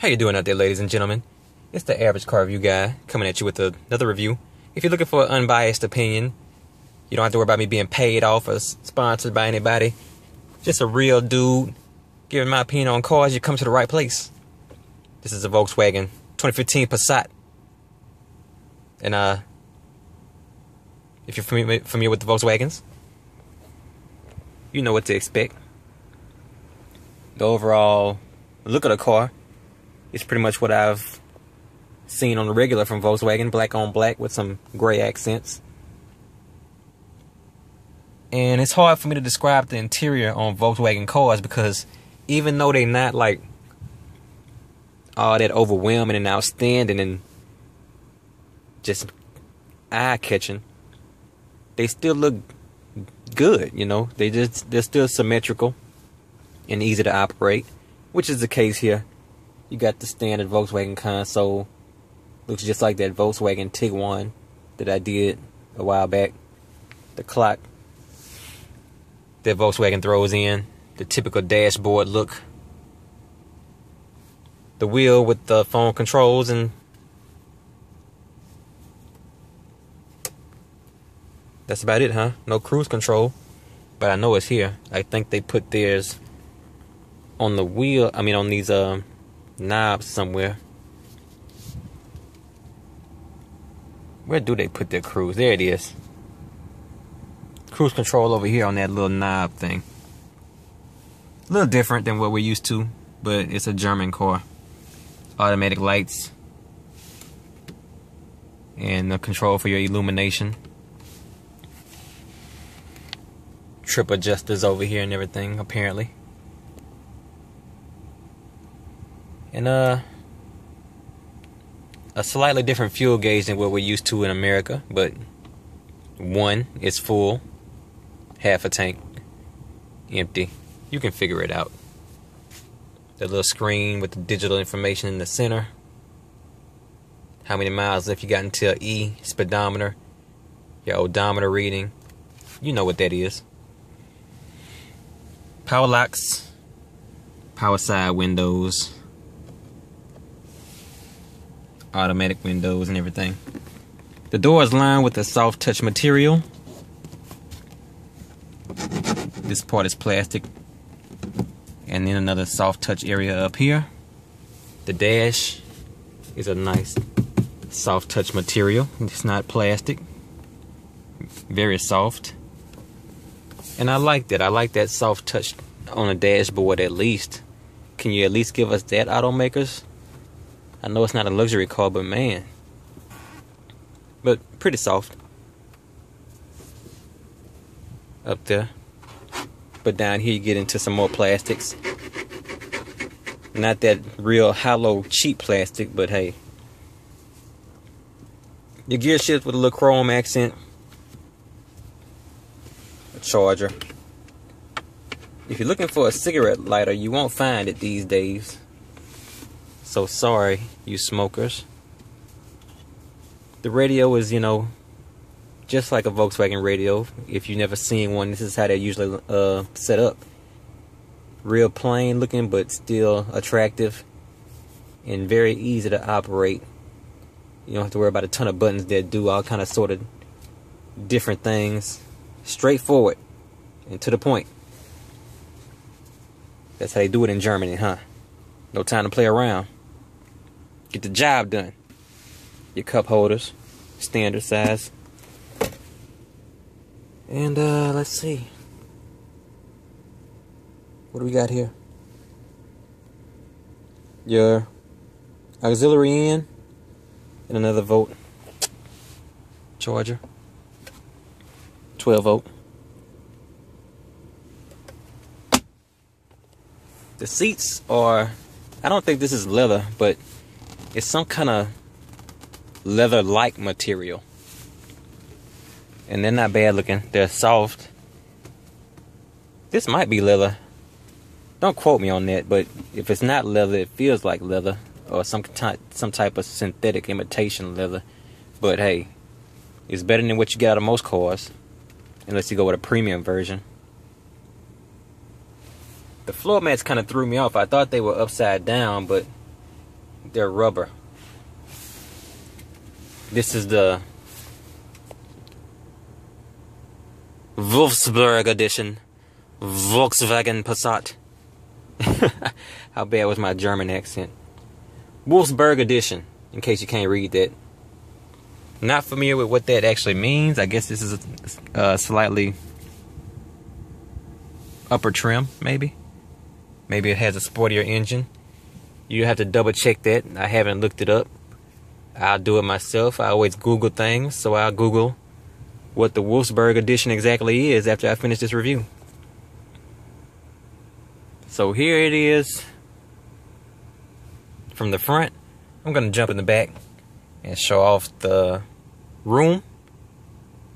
How you doing out there, ladies and gentlemen? It's the average car review guy coming at you with another review. If you're looking for an unbiased opinion, you don't have to worry about me being paid off or sponsored by anybody. Just a real dude giving my opinion on cars. You come to the right place. This is a Volkswagen 2015 Passat. And if you're familiar with the Volkswagens, you know what to expect. The overall look of the car is pretty much what I've seen on the regular from Volkswagen, black on black with some gray accents. And it's hard for me to describe the interior on Volkswagen cars because even though they're not like all that overwhelming and outstanding and just eye-catching, they still look good, you know. They're still symmetrical and easy to operate, which is the case here. You got the standard Volkswagen console. Looks just like that Volkswagen Tiguan that I did a while back. The clock that Volkswagen throws in, the typical dashboard look. The wheel with the phone controls, and that's about it, huh? No cruise control, but I know it's here. I think they put theirs on the wheel, on these knobs somewhere. Where do they put their cruise? There it is. Cruise control over here on that little knob thing. A little different than what we're used to, but it's a German car. Automatic lights and the control for your illumination. Trip adjusters over here and everything, apparently. And a slightly different fuel gauge than what we're used to in America, but one is full, half a tank empty. You can figure it out. The little screen with the digital information in the center. How many miles left you got until E, speedometer, your odometer reading. You know what that is. Power locks, power side windows, automatic windows and everything. The door is lined with a soft touch material. This part is plastic. And then another soft touch area up here. The dash is a nice soft touch material. It's not plastic. Very soft. And I like that. I like that soft touch on the dashboard at least. Can you at least give us that, automakers? I know it's not a luxury car, but man. But pretty soft. Up there. But down here you get into some more plastics. Not that real hollow cheap plastic, but hey. Your gear shift with a little chrome accent. A charger. If you're looking for a cigarette lighter, you won't find it these days. So sorry, you smokers. The radio is, just like a Volkswagen radio. If you've never seen one, this is how they're usually set up. Real plain looking, but still attractive and very easy to operate. You don't have to worry about a ton of buttons that do all kind of sort of different things. Straightforward and to the point. That's how they do it in Germany, huh? No time to play around. Get the job done. Your cup holders, standard size. And let's see. What do we got here? Your auxiliary in and another volt charger. 12 volt. The seats are, I don't think this is leather, but it's some kind of leather-like material. And they're not bad looking. They're soft. This might be leather. Don't quote me on that, but if it's not leather, it feels like leather. Or some type of synthetic imitation leather. But hey, it's better than what you get out of most cars. Unless you go with a premium version. The floor mats kind of threw me off. I thought they were upside down, but they're rubber. This is the Wolfsburg edition Volkswagen Passat. How bad was my German accent? Wolfsburg edition, in case you can't read that. Not familiar with what that actually means. I guess this is a slightly upper trim, maybe. Maybe it has a sportier engine. You have to double check that. I haven't looked it up. I'll do it myself. I always Google things, so I'll Google what the Wolfsburg edition exactly is after I finish this review. So here it is from the front. I'm gonna jump in the back and show off the room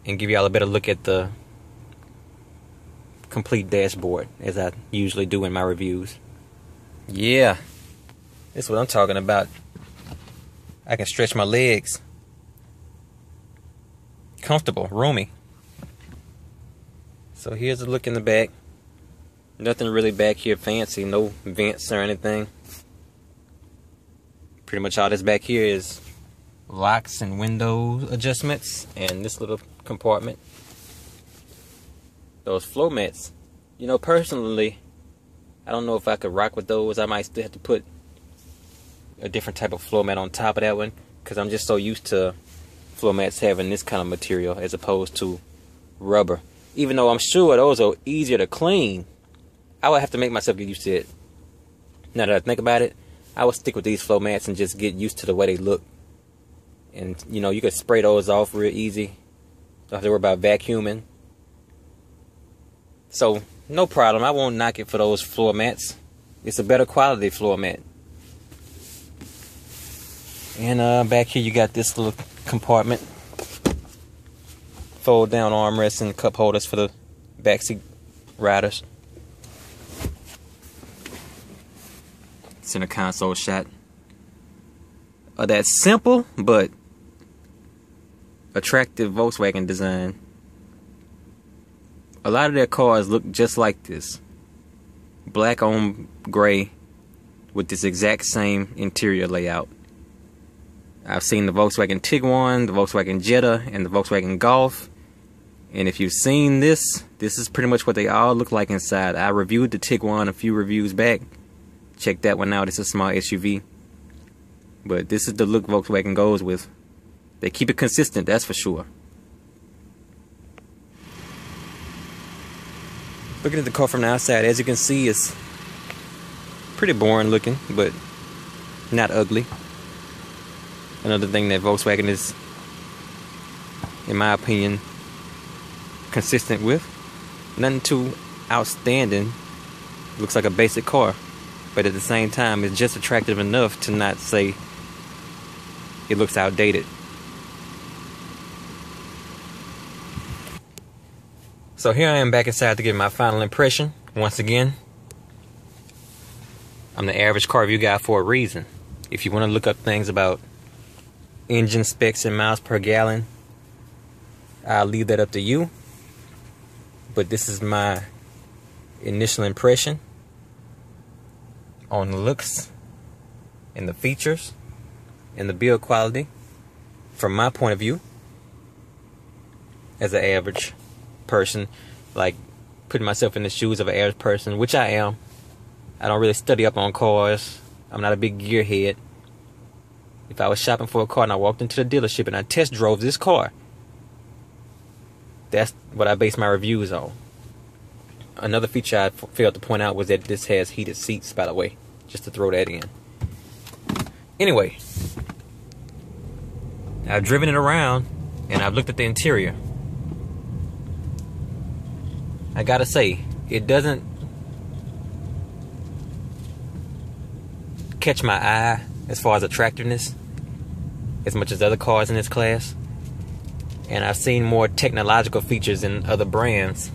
and give y'all a better look at the complete dashboard, as I usually do in my reviews. Yeah, this is what I'm talking about. I can stretch my legs. Comfortable, roomy. So here's a look in the back. Nothing really back here fancy, no vents or anything. Pretty much all this back here is locks and window adjustments and this little compartment. Those floor mats, you know, personally, I don't know if I could rock with those. I might still have to put a different type of floor mat on top of that one, because I'm just so used to floor mats having this kind of material as opposed to rubber. Even though I'm sure those are easier to clean, I would have to make myself get used to it. Now that I think about it, I would stick with these floor mats and just get used to the way they look. And, you know, you could spray those off real easy. Don't have to worry about vacuuming. So, no problem. I won't knock it for those floor mats. It's a better quality floor mat. And back here you got this little compartment. Fold down armrests and cup holders for the backseat riders. Center console shot. That simple but attractive Volkswagen design. A lot of their cars look just like this. Black on gray with this exact same interior layout. I've seen the Volkswagen Tiguan, the Volkswagen Jetta, and the Volkswagen Golf. And if you've seen this, this is pretty much what they all look like inside. I reviewed the Tiguan a few reviews back. Check that one out. It's a small SUV. But this is the look Volkswagen goes with. They keep it consistent, that's for sure. Looking at the car from the outside, as you can see, it's pretty boring looking, but not ugly. Another thing that Volkswagen is, in my opinion, consistent with. Nothing too outstanding. Looks like a basic car, but at the same time, it's just attractive enough to not say it looks outdated. So here I am back inside to give my final impression. Once again, I'm the average car review guy for a reason. If you want to look up things about engine specs and miles per gallon, I'll leave that up to you. But this is my initial impression on the looks and the features and the build quality from my point of view as an average person, like putting myself in the shoes of an average person, which I am. I don't really study up on cars. I'm not a big gearhead. If I was shopping for a car and I walked into the dealership and I test drove this car, that's what I base my reviews on. Another feature I failed to point out was that this has heated seats, by the way, just to throw that in. Anyway, I've driven it around and I've looked at the interior. I gotta say, it doesn't catch my eye as far as attractiveness as much as other cars in this class. And I've seen more technological features in other brands.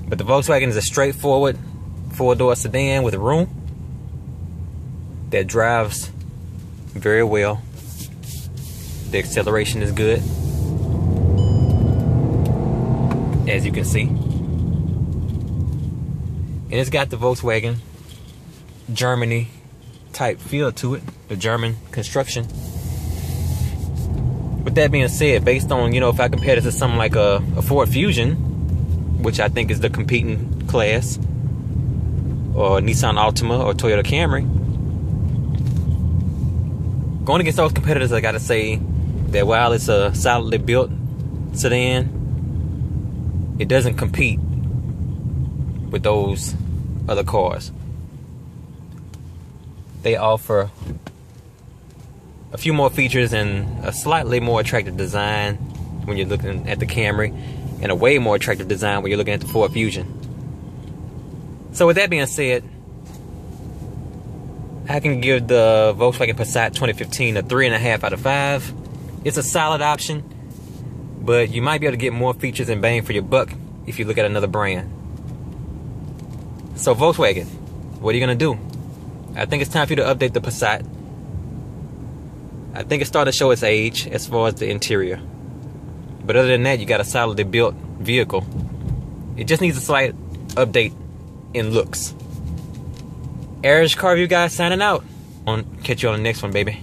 But the Volkswagen is a straightforward four-door sedan with room that drives very well. The acceleration is good, as you can see. And it's got the Volkswagen Germany type feel to it, the German construction. With that being said, based on, you know, if I compare this to something like a Ford Fusion, which I think is the competing class, or Nissan Altima or Toyota Camry, going against those competitors, I gotta say that while it's a solidly built sedan, it doesn't compete with those other cars. They offer a few more features and a slightly more attractive design when you're looking at the Camry, and a way more attractive design when you're looking at the Ford Fusion. So with that being said, I can give the Volkswagen Passat 2015 a 3.5 out of 5. It's a solid option, but you might be able to get more features and bang for your buck if you look at another brand. So Volkswagen, what are you gonna do? I think it's time for you to update the Passat. I think it's starting to show its age as far as the interior. But other than that, you got a solidly built vehicle. It just needs a slight update in looks. Average Car Review guys signing out. I'll catch you on the next one, baby.